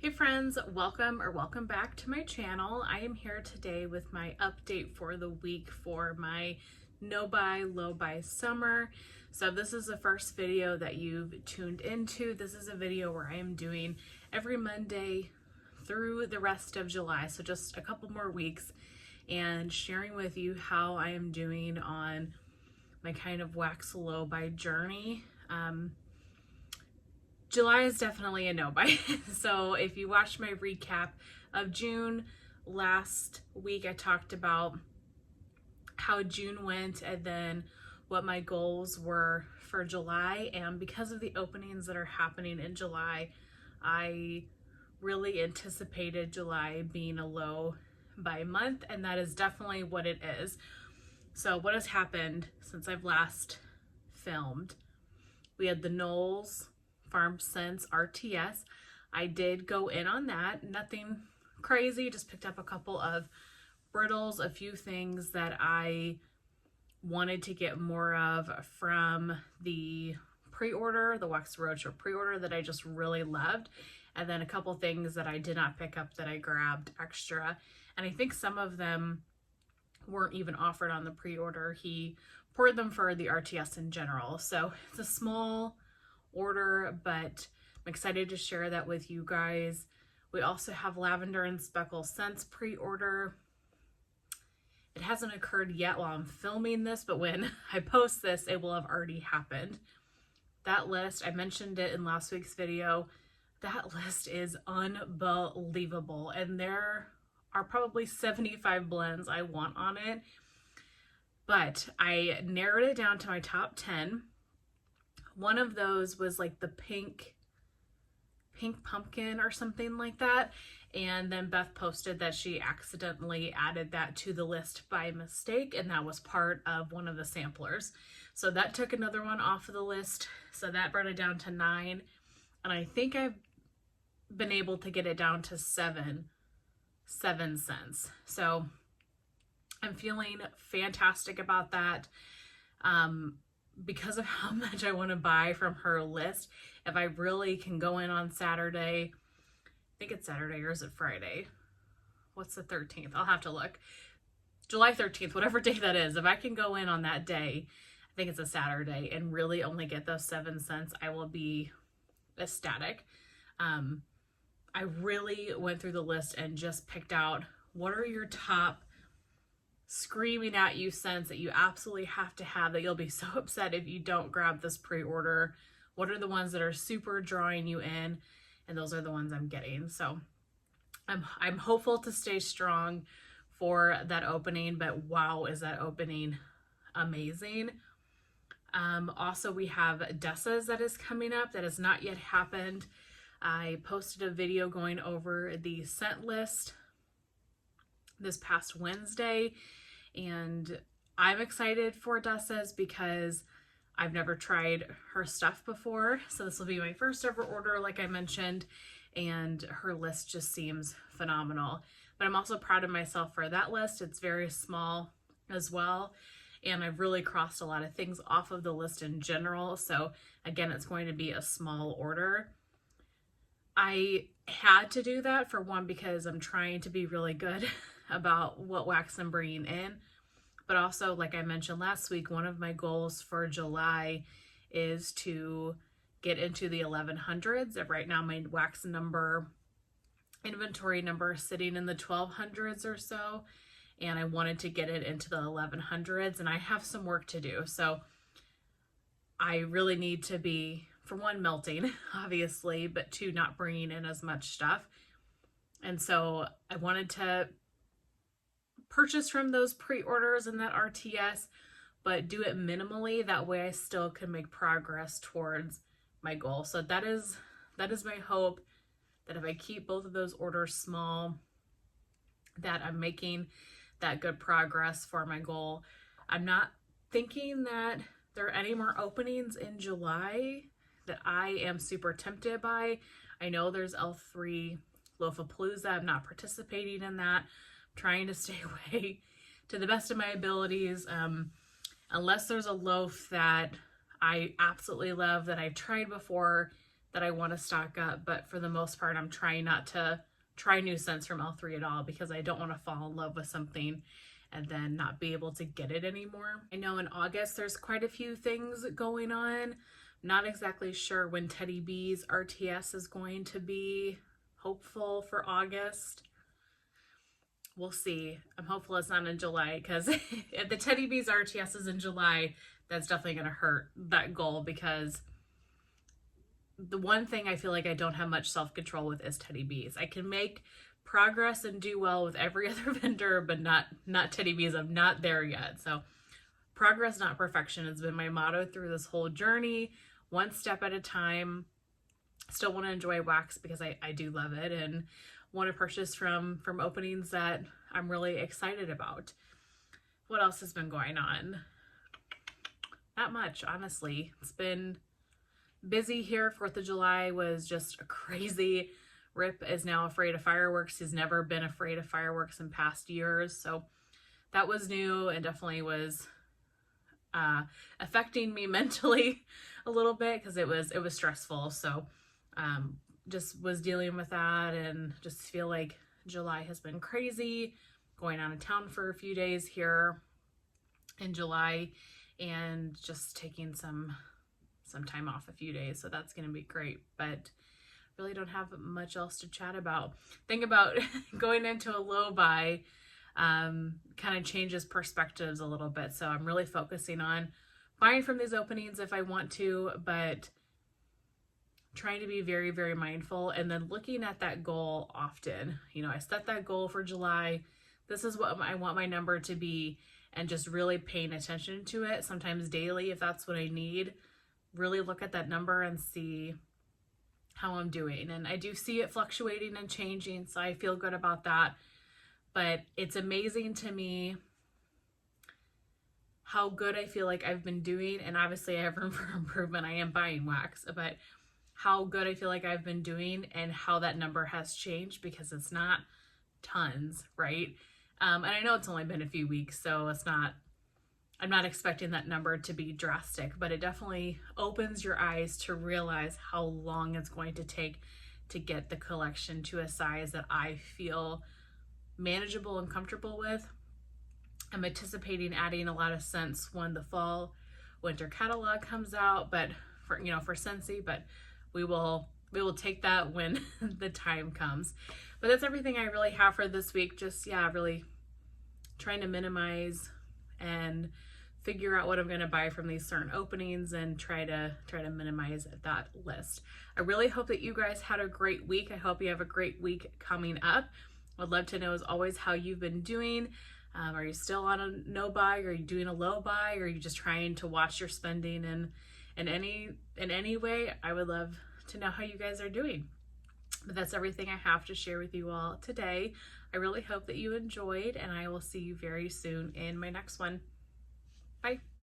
Hey friends, welcome back to my channel. I am here today with my update for the week for my no buy, low buy summer. So this is the first video that you've tuned into. This is a video where I am doing every Monday through the rest of July, so just a couple more weeks, and sharing with you how I am doing on my kind of wax low buy journey. July is definitely a no buy. So if you watched my recap of June last week, I talked about how June went and then what my goals were for July. And because of the openings that are happening in July, I really anticipated July being a low buy month, and that is definitely what it is. So what has happened since I've last filmed? We had the Knowles Farm Sense RTS. I did go in on that. Nothing crazy, just picked up a couple of brittles, a few things that I wanted to get more of from the pre-order, the Wax Roadshow pre-order that I just really loved. And then a couple things that I did not pick up that I grabbed extra. And I think some of them weren't even offered on the pre-order. He poured them for the RTS in general. So it's a small order, but I'm excited to share that with you guys. We also have Lavender and Speckle Scents pre-order. It hasn't occurred yet while I'm filming this, but when I post this, it will have already happened. That list, I mentioned it in last week's video, that list is unbelievable, and there are probably 75 blends I want on it, but I narrowed it down to my top 10. One of those was like the pink pumpkin or something like that. And then Beth posted that she accidentally added that to the list by mistake, and that was part of one of the samplers. So that took another one off of the list. So that brought it down to 9. And I think I've been able to get it down to 7 cents. So I'm feeling fantastic about that. Because of how much I want to buy from her list, if I really can go in on Saturday, I think it's Saturday, or is it Friday? What's the 13th? I'll have to look. July 13th, whatever day that is. If I can go in on that day, I think it's a Saturday, and really only get those 7 cents, I will be ecstatic. I really went through the list and just picked out what are your top screaming at you scents that you absolutely have to have, that you'll be so upset if you don't grab this pre-order. What are the ones that are super drawing you in? And those are the ones I'm getting. So I'm hopeful to stay strong for that opening, but wow, is that opening amazing. Also, we have Dessa's that is coming up that has not yet happened. I posted a video going over the scent list this past Wednesday, and I'm excited for Dessa's because I've never tried her stuff before. So this will be my first ever order, like I mentioned, and her list just seems phenomenal. But I'm also proud of myself for that list. It's very small as well, and I've really crossed a lot of things off of the list in general. So again, it's going to be a small order. I had to do that, for one, because I'm trying to be really good about what wax I'm bringing in, but also, like I mentioned last week, one of my goals for July is to get into the 1100s. Right now my wax inventory number is sitting in the 1200s or so, and I wanted to get it into the 1100s, and I have some work to do. So I really need to be, for one, melting, obviously, but two, not bringing in as much stuff. And so I wanted to purchase from those pre-orders and that RTS, but do it minimally. That way I still can make progress towards my goal. So that is my hope, that if I keep both of those orders small, that I'm making that good progress for my goal. I'm not thinking that there are any more openings in July that I am super tempted by. I know there's L3 Loafapalooza. I'm not participating in that. I'm trying to stay away to the best of my abilities. Unless there's a loaf that I absolutely love that I've tried before that I want to stock up, but for the most part, I'm trying not to try new scents from L3 at all because I don't want to fall in love with something and then not be able to get it anymore. I know in August there's quite a few things going on. Not exactly sure when Teddy B's RTS is going to be. Hopeful for August. We'll see. I'm hopeful it's not in July because if the Teddy B's RTS is in July, that's definitely going to hurt that goal because the one thing I feel like I don't have much self-control with is Teddy B's. I can make progress and do well with every other vendor, but not Teddy B's. I'm not there yet. So progress, not perfection, has been my motto through this whole journey. One step at a time. Still want to enjoy wax because I do love it and want to purchase from openings that I'm really excited about. What else has been going on? Not much, honestly. It's been busy here. 4th of July was just crazy. Rip is now afraid of fireworks. He's never been afraid of fireworks in past years. So that was new and definitely was affecting me mentally a little bit because it was stressful. So just was dealing with that and just feel like July has been crazy. Going out of town for a few days here in July and just taking some time off a few days. So that's going to be great, but really don't have much else to chat about. Think about going into a low buy kind of changes perspectives a little bit. So I'm really focusing on buying from these openings if I want to, but trying to be very, very mindful and then looking at that goal often. You know, I set that goal for July. This is what I want my number to be, and just really paying attention to it, sometimes daily if that's what I need. Really look at that number and see how I'm doing. And I do see it fluctuating and changing, so I feel good about that. But it's amazing to me how good I feel like I've been doing. And obviously I have room for improvement. I am buying wax, but how good I feel like I've been doing and how that number has changed, because it's not tons, right? And I know it's only been a few weeks, so I'm not expecting that number to be drastic, but it definitely opens your eyes to realize how long it's going to take to get the collection to a size that I feel manageable and comfortable with. I'm anticipating adding a lot of scents when the fall winter catalog comes out, but for Scentsy, but we will take that when the time comes. But that's everything I really have for this week. Just really trying to minimize and figure out what I'm going to buy from these certain openings and try to minimize that list. I really hope that you guys had a great week. I hope you have a great week coming up. Would love to know, as always, how you've been doing. Are you still on a no buy? Are you doing a low buy? Or are you just trying to watch your spending in any way? I would love to know how you guys are doing. But that's everything I have to share with you all today. I really hope that you enjoyed, and I will see you very soon in my next one. Bye.